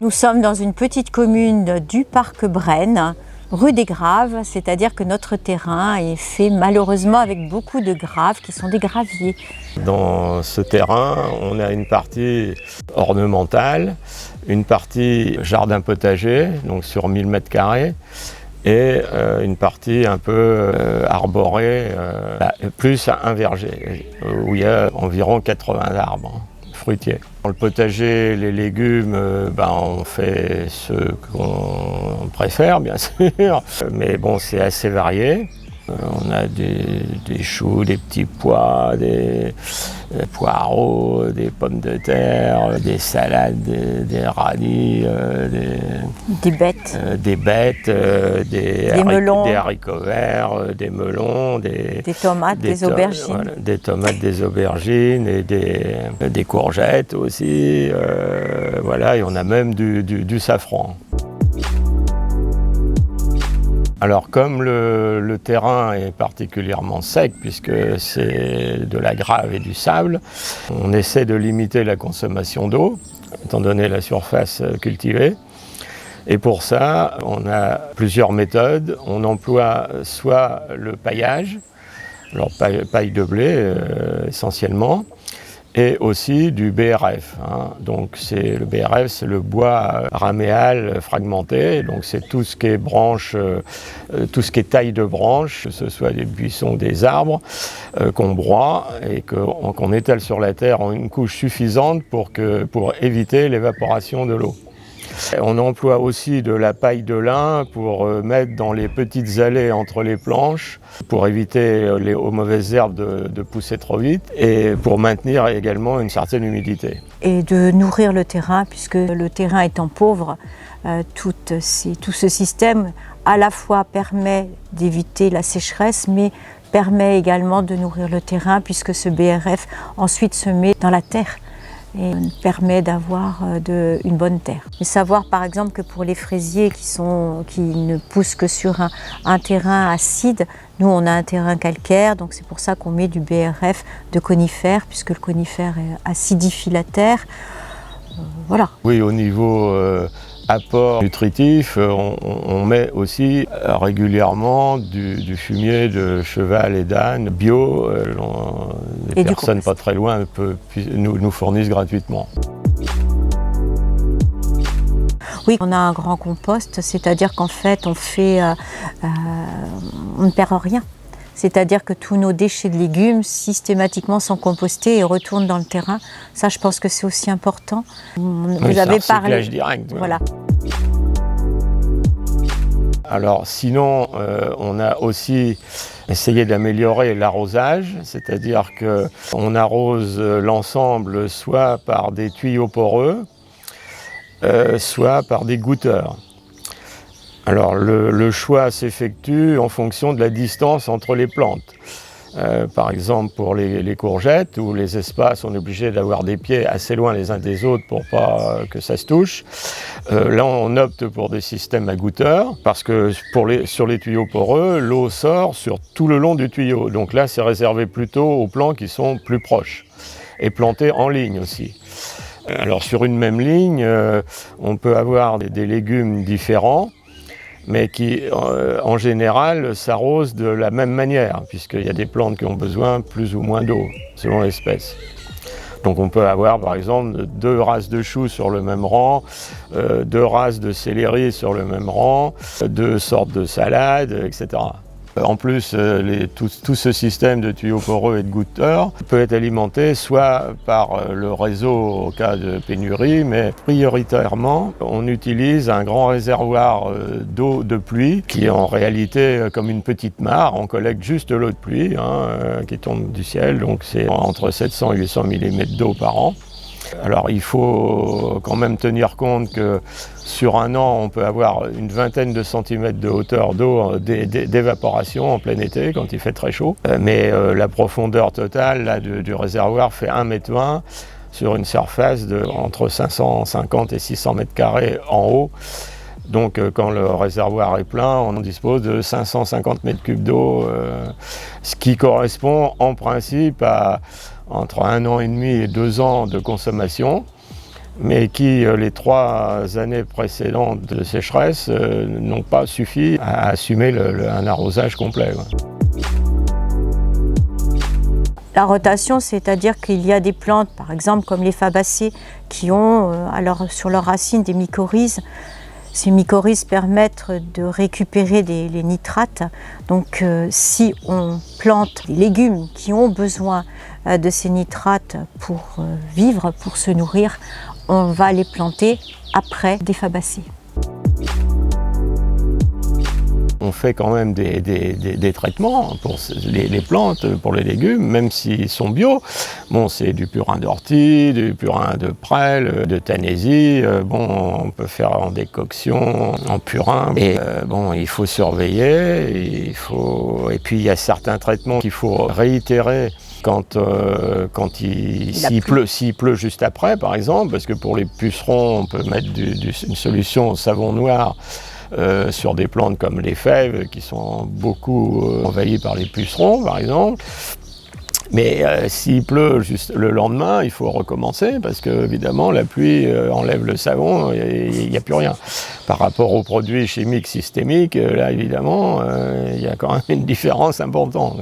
Nous sommes dans une petite commune du parc Brenne, rue des Graves, c'est-à-dire que notre terrain est fait malheureusement avec beaucoup de graves qui sont des graviers. Dans ce terrain, on a une partie ornementale, une partie jardin potager, donc sur 1000 m², et une partie un peu arborée, plus un verger, où il y a environ 80 arbres fruitiers. Dans le potager, les légumes, on fait ce qu'on préfère, bien sûr, mais bon, c'est assez varié. On a des choux, des petits pois, des poireaux, des pommes de terre, des salades, des radis, des bêtes, des melons, des haricots verts, des melons, des tomates, des aubergines. Voilà, des tomates, des aubergines et des courgettes aussi. Voilà, et on a même du safran. Alors comme le terrain est particulièrement sec, puisque c'est de la grave et du sable, on essaie de limiter la consommation d'eau, étant donné la surface cultivée. Et pour ça, on a plusieurs méthodes. On emploie soit le paillage, alors paille de blé essentiellement, et aussi du BRF. Donc le BRF, c'est le bois raméal fragmenté, donc c'est tout ce qui est branche, tout ce qui est taille de branche, que ce soit des buissons, des arbres, qu'on broie et qu'on étale sur la terre en une couche suffisante pour éviter l'évaporation de l'eau. On emploie aussi de la paille de lin pour mettre dans les petites allées entre les planches, pour éviter aux mauvaises herbes de pousser trop vite et pour maintenir également une certaine humidité. Et de nourrir le terrain, puisque le terrain étant pauvre, tout ce système à la fois permet d'éviter la sécheresse, mais permet également de nourrir le terrain, puisque ce BRF ensuite se met dans la terre et permet d'avoir une bonne terre. Et savoir par exemple que pour les fraisiers qui ne poussent que sur un terrain acide, nous on a un terrain calcaire, donc c'est pour ça qu'on met du BRF de conifère, puisque le conifère acidifie la terre. Voilà. Oui, au niveau apport nutritif, on met aussi régulièrement du fumier de cheval et d'âne bio. Les personnes pas très loin nous fournissent gratuitement. Oui, on a un grand compost, c'est-à-dire qu'en fait on ne perd rien. C'est-à-dire que tous nos déchets de légumes systématiquement sont compostés et retournent dans le terrain. Ça, je pense que c'est aussi important. Vous avez parlé. Direct. Voilà. Alors sinon, on a aussi essayé d'améliorer l'arrosage, c'est-à-dire qu'on arrose l'ensemble soit par des tuyaux poreux, soit par des goutteurs. Alors le choix s'effectue en fonction de la distance entre les plantes. Par exemple pour les courgettes où les espaces, on est obligé d'avoir des pieds assez loin les uns des autres pour pas que ça se touche. Là on opte pour des systèmes à goutteurs parce que sur les tuyaux poreux, l'eau sort sur tout le long du tuyau. Donc là c'est réservé plutôt aux plants qui sont plus proches et plantés en ligne aussi. Alors sur une même ligne, on peut avoir des légumes différents, mais qui, en général, s'arrosent de la même manière, puisqu'il y a des plantes qui ont besoin plus ou moins d'eau, selon l'espèce. Donc on peut avoir, par exemple, 2 races de choux sur le même rang, 2 races de céleri sur le même rang, 2 sortes de salades, etc. En plus, tout ce système de tuyaux poreux et de goutteurs peut être alimenté soit par le réseau au cas de pénurie, mais prioritairement, on utilise un grand réservoir d'eau de pluie qui est en réalité comme une petite mare. On collecte juste l'eau de pluie qui tombe du ciel, donc c'est entre 700 et 800 mm d'eau par an. Alors il faut quand même tenir compte que sur un an, on peut avoir une vingtaine de centimètres de hauteur d'eau d'évaporation en plein été quand il fait très chaud. Mais la profondeur totale là, du réservoir fait 1,20 m sur une surface de entre 550 et 600 m² en haut. Donc quand le réservoir est plein, on dispose de 550 mètres cubes d'eau, ce qui correspond en principe à entre 1 an et demi et 2 ans de consommation, mais qui, les 3 années précédentes de sécheresse, n'ont pas suffi à assumer un arrosage complet. La rotation, c'est-à-dire qu'il y a des plantes, par exemple comme les fabacées, qui ont sur leurs racines des mycorhizes. Ces mycorhizes permettent de récupérer les nitrates. Donc si on plante des légumes qui ont besoin de ces nitrates pour vivre, pour se nourrir, on va les planter après des fabacées. On fait quand même des traitements pour les plantes, pour les légumes, même s'ils sont bio. Bon, c'est du purin d'ortie, du purin de prêle, de tanésie. Bon, on peut faire en décoction, en purin. Et bon, il faut surveiller. Et puis il y a certains traitements qu'il faut réitérer s'il pleut juste après, par exemple, parce que pour les pucerons, on peut mettre une solution au savon noir sur des plantes comme les fèves qui sont beaucoup envahies par les pucerons, par exemple. Mais s'il pleut juste le lendemain, il faut recommencer parce que évidemment la pluie enlève le savon et il n'y a plus rien. Par rapport aux produits chimiques systémiques, là évidemment, il y a quand même une différence importante.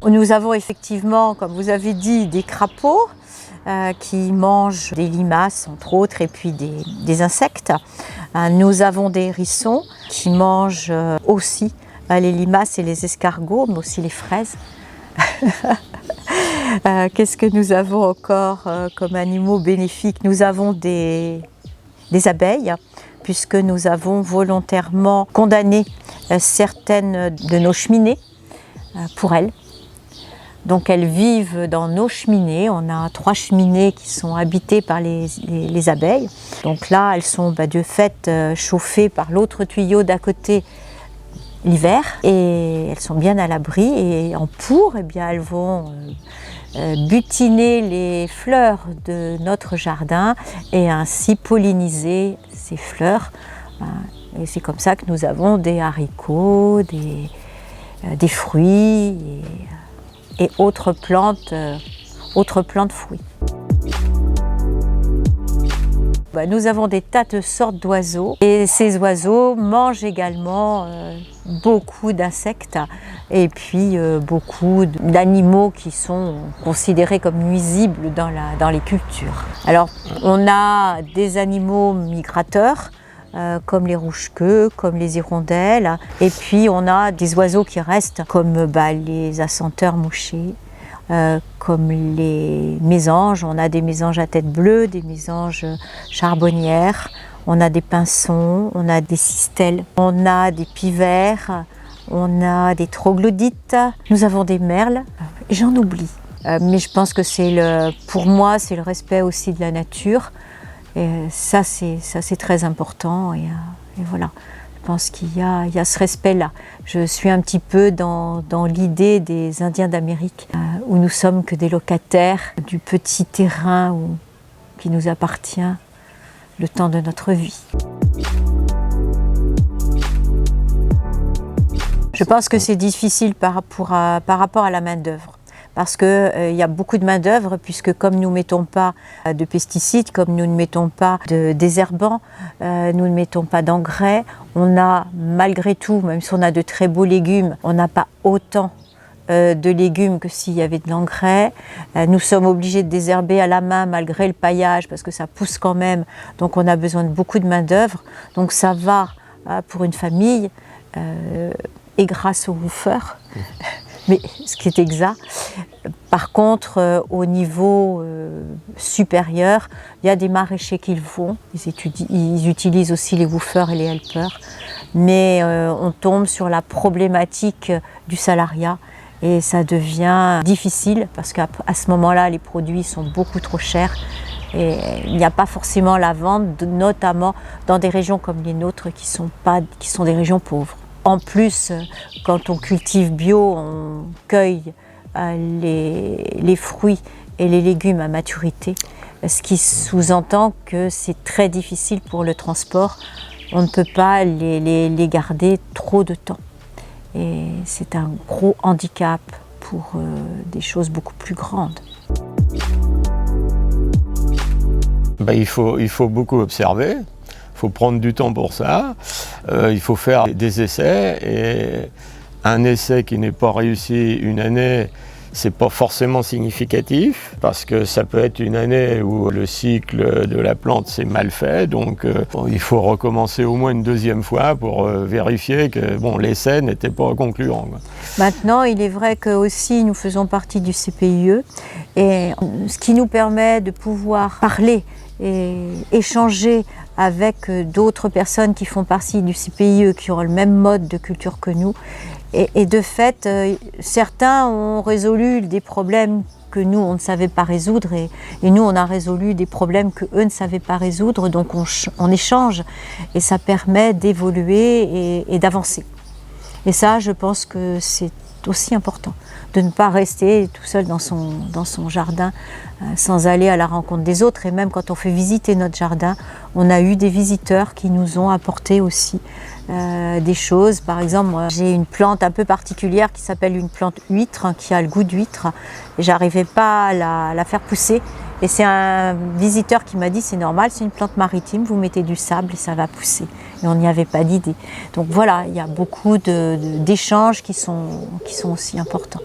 Nous avons effectivement, comme vous avez dit, des crapauds qui mangent des limaces, entre autres, et puis des insectes. Nous avons des hérissons qui mangent aussi les limaces et les escargots, mais aussi les fraises. Qu'est-ce que nous avons encore comme animaux bénéfiques? Nous avons des abeilles, puisque nous avons volontairement condamné certaines de nos cheminées pour elles. Donc elles vivent dans nos cheminées. On a 3 cheminées qui sont habitées par les abeilles. Donc là, elles sont de fait chauffées par l'autre tuyau d'à côté l'hiver. Et elles sont bien à l'abri. Et en pour, eh bien, elles vont butiner les fleurs de notre jardin et ainsi polliniser ces fleurs. Et c'est comme ça que nous avons des haricots, des fruits et autres plantes fruits. Nous avons des tas de sortes d'oiseaux et ces oiseaux mangent également beaucoup d'insectes et puis beaucoup d'animaux qui sont considérés comme nuisibles dans les cultures. Alors on a des animaux migrateurs comme les rouge-queues, comme les hirondelles. Et puis on a des oiseaux qui restent, comme les assenteurs mouchés, comme les mésanges. On a des mésanges à tête bleue, des mésanges charbonnières, on a des pinsons, on a des cistelles, on a des pivers, on a des troglodytes, nous avons des merles, j'en oublie. Mais je pense que pour moi, c'est le respect aussi de la nature. Et ça, c'est très important et voilà, je pense qu'il y a ce respect-là. Je suis un petit peu dans l'idée des Indiens d'Amérique, où nous sommes que des locataires du petit terrain qui nous appartient le temps de notre vie. Je pense que c'est difficile par rapport à la main-d'œuvre. Parce qu'il y a beaucoup de main-d'œuvre, puisque comme nous ne mettons pas de pesticides, comme nous ne mettons pas de désherbants, nous ne mettons pas d'engrais, on a malgré tout, même si on a de très beaux légumes, on n'a pas autant de légumes que s'il y avait de l'engrais. Nous sommes obligés de désherber à la main malgré le paillage, parce que ça pousse quand même, donc on a besoin de beaucoup de main-d'œuvre. Donc ça va pour une famille, et grâce aux woofers. Mais ce qui est exact. Par contre, au niveau supérieur, il y a des maraîchers qui le font. Ils utilisent aussi les woofers et les helpers. Mais on tombe sur la problématique du salariat et ça devient difficile parce qu'à ce moment-là, les produits sont beaucoup trop chers et il n'y a pas forcément la vente, notamment dans des régions comme les nôtres qui sont des régions pauvres. En plus, quand on cultive bio, on cueille les fruits et les légumes à maturité. ce qui sous-entend que c'est très difficile pour le transport. On ne peut pas les garder trop de temps. Et c'est un gros handicap pour des choses beaucoup plus grandes. Il faut beaucoup observer, il faut prendre du temps pour ça, il faut faire des essais, et un essai qui n'est pas réussi une année, c'est pas forcément significatif, parce que ça peut être une année où le cycle de la plante s'est mal fait, donc il faut recommencer au moins une deuxième fois pour vérifier que l'essai n'était pas concluant. Maintenant, il est vrai que aussi nous faisons partie du CPIE, et ce qui nous permet de pouvoir parler et échanger avec d'autres personnes qui font partie du CPIE, qui ont le même mode de culture que nous. Et de fait, certains ont résolu des problèmes que nous, on ne savait pas résoudre, et nous, on a résolu des problèmes que eux ne savaient pas résoudre, donc on échange, et ça permet d'évoluer et d'avancer. Et ça, je pense que c'est aussi important, de ne pas rester tout seul dans son jardin sans aller à la rencontre des autres. Et même quand on fait visiter notre jardin, on a eu des visiteurs qui nous ont apporté aussi des choses. Par exemple, moi, j'ai une plante un peu particulière qui s'appelle une plante huître, qui a le goût d'huître, et j'arrivais pas à la faire pousser. Et c'est un visiteur qui m'a dit: c'est normal, c'est une plante maritime, vous mettez du sable et ça va pousser. Et on n'y avait pas d'idée. Donc voilà, il y a beaucoup d'échanges qui sont aussi importants.